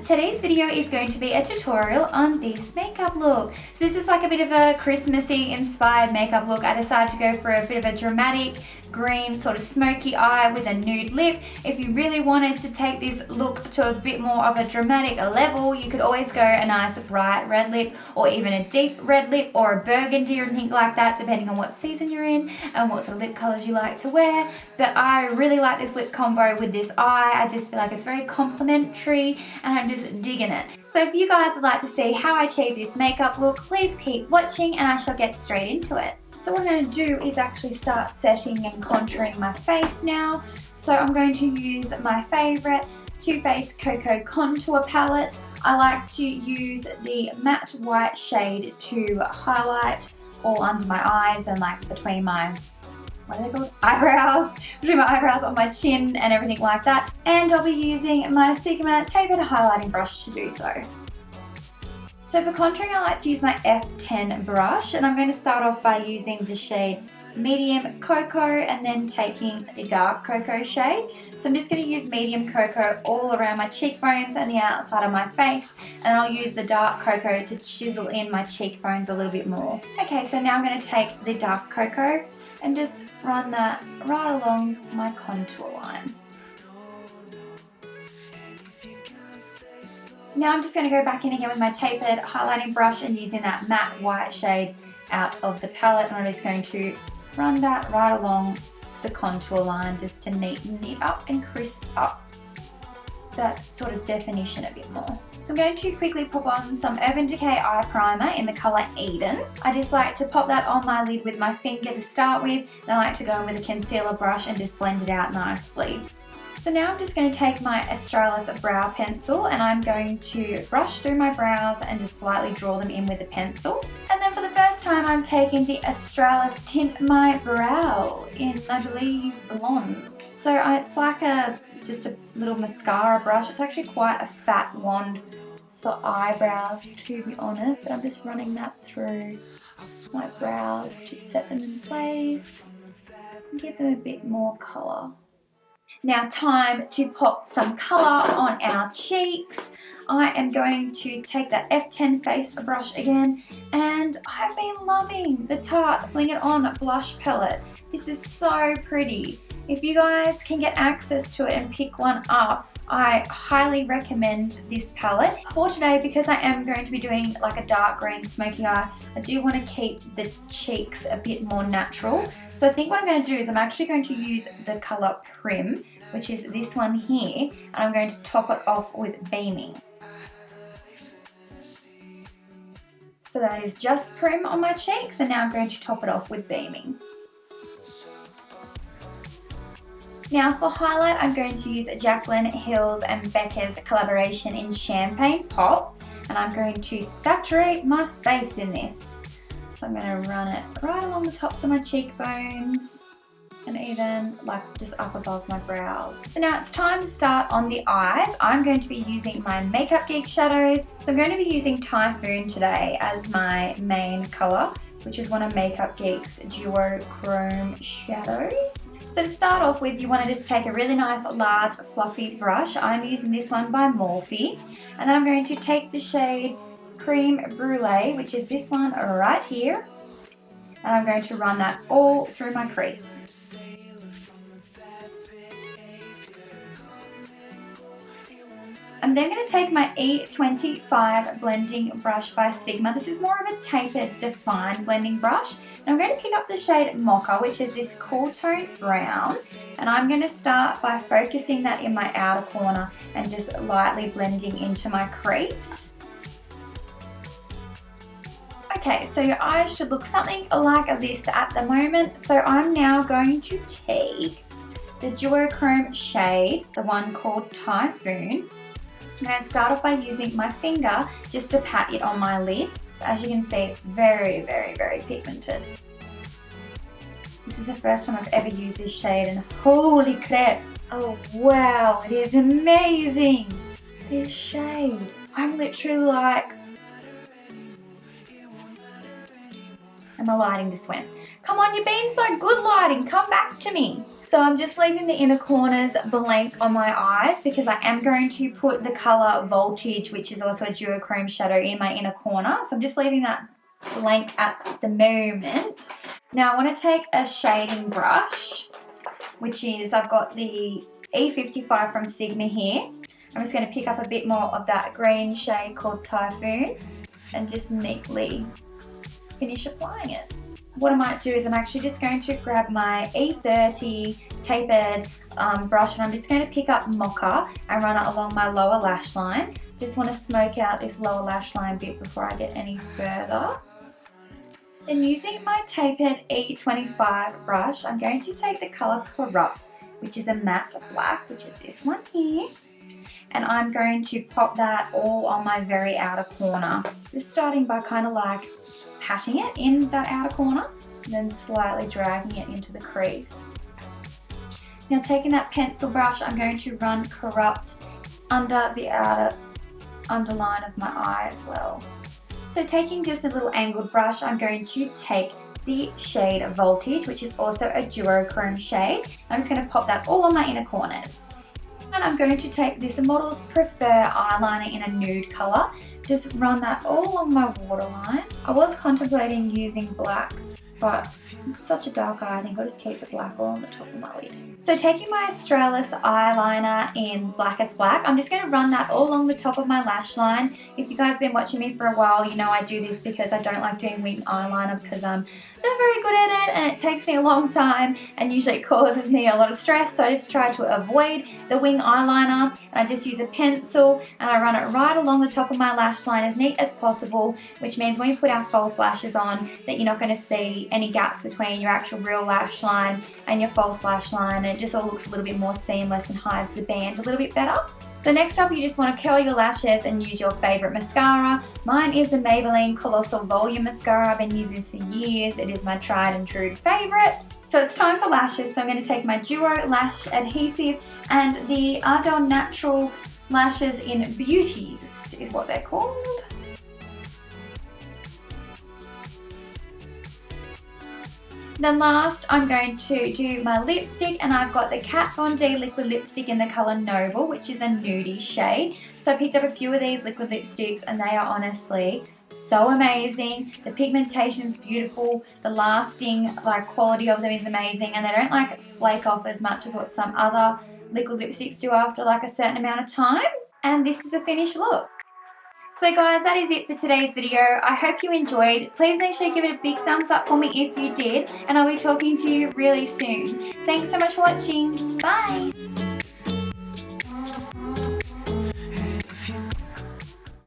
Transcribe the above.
Today's video is going to be a tutorial on this makeup look. So this is like a bit of a Christmassy inspired makeup look. I decided to go for a bit of a dramatic green sort of smoky eye with a nude lip. If you really wanted to take this look to a bit more of a dramatic level, you could always go a nice bright red lip or even a deep red lip or a burgundy or anything like that, depending on what season you're in and what sort of lip colors you like to wear. But I really like this lip combo with this eye. I just feel like it's very complimentary and I'm just digging it. So if you guys would like to see how I achieve this makeup look, please keep watching and I shall get straight into it. So what I'm going to do is actually start setting and contouring my face now. So I'm going to use my favourite Too Faced Cocoa Contour Palette. I like to use the matte white shade to highlight all under my eyes and like between my, what are they called? Eyebrows, between my eyebrows, on my chin and everything like that. And I'll be using my Sigma tapered highlighting brush to do so. So for contouring, I like to use my F10 brush, and I'm going to start off by using the shade Medium Cocoa and then taking the Dark Cocoa shade. So I'm just going to use Medium Cocoa all around my cheekbones and the outside of my face, and I'll use the Dark Cocoa to chisel in my cheekbones a little bit more. Okay, so now I'm going to take the Dark Cocoa and just run that right along my contour line. Now I'm just going to go back in again with my tapered highlighting brush and using that matte white shade out of the palette, and I'm just going to run that right along the contour line just to neaten it up and crisp up that sort of definition a bit more. So I'm going to quickly pop on some Urban Decay eye primer in the colour Eden. I just like to pop that on my lid with my finger to start with, then I like to go in with a concealer brush and just blend it out nicely. So now I'm just going to take my Australis brow pencil and I'm going to brush through my brows and just slightly draw them in with a pencil. And then for the first time I'm taking the Australis Tint My Brow in, I believe, Blonde. So it's like just a little mascara brush. It's actually quite a fat wand for eyebrows, to be honest. But I'm just running that through my brows to set them in place and give them a bit more colour. Now time to pop some colour on our cheeks. I am going to take that F10 face brush again, and I've been loving the Tarte Bling It On blush palette. This is so pretty. If you guys can get access to it and pick one up, I highly recommend this palette. For today, because I am going to be doing like a dark green smoky eye, I do want to keep the cheeks a bit more natural. So I think what I'm going to do is I'm actually going to use the colour Prim, which is this one here, and I'm going to top it off with Beaming. So that is just Prim on my cheeks, and now I'm going to top it off with Beaming. Now for highlight, I'm going to use Jaclyn Hill's and Becca's collaboration in Champagne Pop, and I'm going to saturate my face in this. So I'm going to run it right along the tops of my cheekbones and even like just up above my brows. So now it's time to start on the eyes. I'm going to be using my Makeup Geek shadows. So I'm going to be using Typhoon today as my main colour, which is one of Makeup Geek's duochrome shadows. So to start off with, you want to just take a really nice large fluffy brush. I'm using this one by Morphe, and then I'm going to take the shade Cream Brulee, which is this one right here, and I'm going to run that all through my crease. I'm then going to take my E25 blending brush by Sigma. This is more of a tapered, defined blending brush. And I'm going to pick up the shade Mocha, which is this cool tone brown. And I'm going to start by focusing that in my outer corner and just lightly blending into my crease. Okay, so your eyes should look something like this at the moment. So I'm now going to take the duochrome shade, the one called Typhoon. I'm going to start off by using my finger just to pat it on my lid. So as you can see, it's very, very, very pigmented. This is the first time I've ever used this shade, and holy crap! Oh wow, it is amazing! This shade. I'm literally like... And the lighting just went. Come on, you're being so good, lighting. Come back to me. So So I'm just leaving the inner corners blank on my eyes because I am going to put the colour Voltage, which is also a duochrome shadow, in my inner corner. So I'm just leaving that blank at the moment. Now I want to take a shading brush, which is, I've got the E55 from Sigma here. I'm just going to pick up a bit more of that green shade called Typhoon and just neatly finish applying it. What I might do is I'm actually just going to grab my E30 tapered brush, and I'm just going to pick up Mocha and run it along my lower lash line. Just want to smoke out this lower lash line bit before I get any further. Then using my tapered E25 brush, I'm going to take the colour Corrupt, which is a matte black, which is this one here. And I'm going to pop that all on my very outer corner. Just starting by kind of like patting it in that outer corner, and then slightly dragging it into the crease. Now taking that pencil brush, I'm going to run Corrupt under the outer underline of my eye as well. So taking just a little angled brush, I'm going to take the shade Voltage, which is also a duochrome shade. I'm just going to pop that all on my inner corners. And I'm going to take this Models Prefer eyeliner in a nude colour. Just run that all along my waterline. I was contemplating using black, but I'm such a dark eye, I think I'll just keep the black all on the top of my lid. So taking my Australis eyeliner in Blackest Black, I'm just going to run that all along the top of my lash line. If you guys have been watching me for a while, you know I do this because I don't like doing wing eyeliner because I'm not very good at it and it takes me a long time and usually it causes me a lot of stress. So I just try to avoid the wing eyeliner, and I just use a pencil and I run it right along the top of my lash line as neat as possible, which means when you put our false lashes on that you're not going to see any gaps between your actual real lash line and your false lash line, and it just all looks a little bit more seamless and hides the band a little bit better. So next up, you just want to curl your lashes and use your favourite mascara. Mine is the Maybelline Colossal Volume Mascara. I've been using this for years. It is my tried and true favourite. So it's time for lashes. So I'm going to take my Duo Lash Adhesive and the Ardell Natural Lashes in Beauties is what they're called. Then last, I'm going to do my lipstick, and I've got the Kat Von D liquid lipstick in the colour Noble, which is a nudie shade. So I picked up a few of these liquid lipsticks and they are honestly so amazing. The pigmentation is beautiful, the lasting quality of them is amazing, and they don't flake off as much as what some other liquid lipsticks do after a certain amount of time. And this is a finished look. So guys, that is it for today's video. I hope you enjoyed. Please make sure you give it a big thumbs up for me if you did, and I'll be talking to you really soon. Thanks so much for watching. Bye!